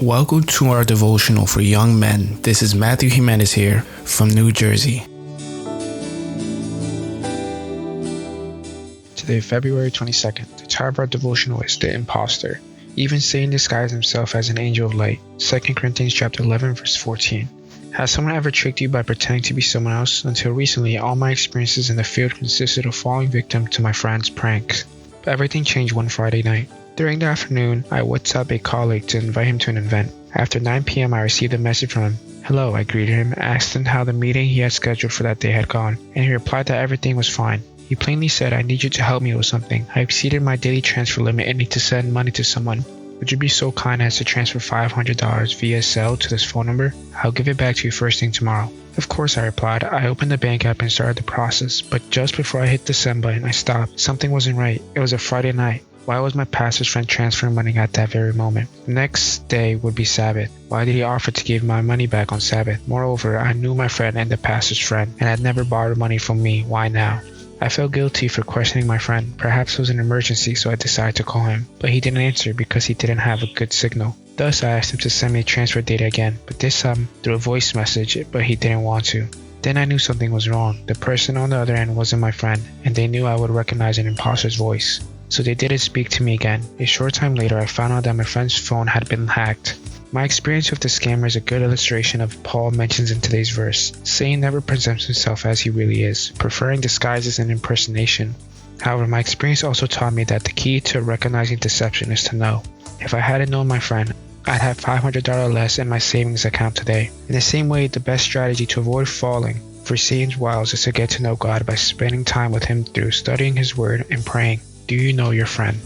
Welcome to our devotional for young men. This is Matthew Jimenez here from New Jersey. Today, February 22nd, the title of our devotional is The Imposter. Even Satan disguised himself as an angel of light. 2 Corinthians chapter 11, verse 14. Has someone ever tricked you by pretending to be someone else? Until recently, all my experiences in the field consisted of falling victim to my friend's pranks. But everything changed one Friday night. During the afternoon, I WhatsApped a colleague to invite him to an event. After 9 p.m., I received a message from him. "Hello," I greeted him, asked him how the meeting he had scheduled for that day had gone, and he replied that everything was fine. He plainly said, "I need you to help me with something. I exceeded my daily transfer limit and need to send money to someone. Would you be so kind as to transfer $500 via cell to this phone number? I'll give it back to you first thing tomorrow." Of course, I replied. I opened the bank app and started the process, but just before I hit the send button, I stopped. Something wasn't right. It was a Friday night. Why was my pastor's friend transferring money at that very moment? The next day would be Sabbath. Why did he offer to give my money back on Sabbath? Moreover, I knew my friend and the pastor's friend, and had never borrowed money from me. Why now? I felt guilty for questioning my friend. Perhaps it was an emergency, so I decided to call him. But he didn't answer because he didn't have a good signal. Thus, I asked him to send me transfer data again, but this time through a voice message, but he didn't want to. Then I knew something was wrong. The person on the other end wasn't my friend, and they knew I would recognize an imposter's voice. So they didn't speak to me again. A short time later, I found out that my friend's phone had been hacked. My experience with the scammer is a good illustration of what Paul mentions in today's verse. Satan never presents himself as he really is, preferring disguises and impersonation. However, my experience also taught me that the key to recognizing deception is to know. If I hadn't known my friend, I'd have $500 less in my savings account today. In the same way, the best strategy to avoid falling for Satan's wiles is to get to know God by spending time with him through studying his word and praying. Do you know your friend?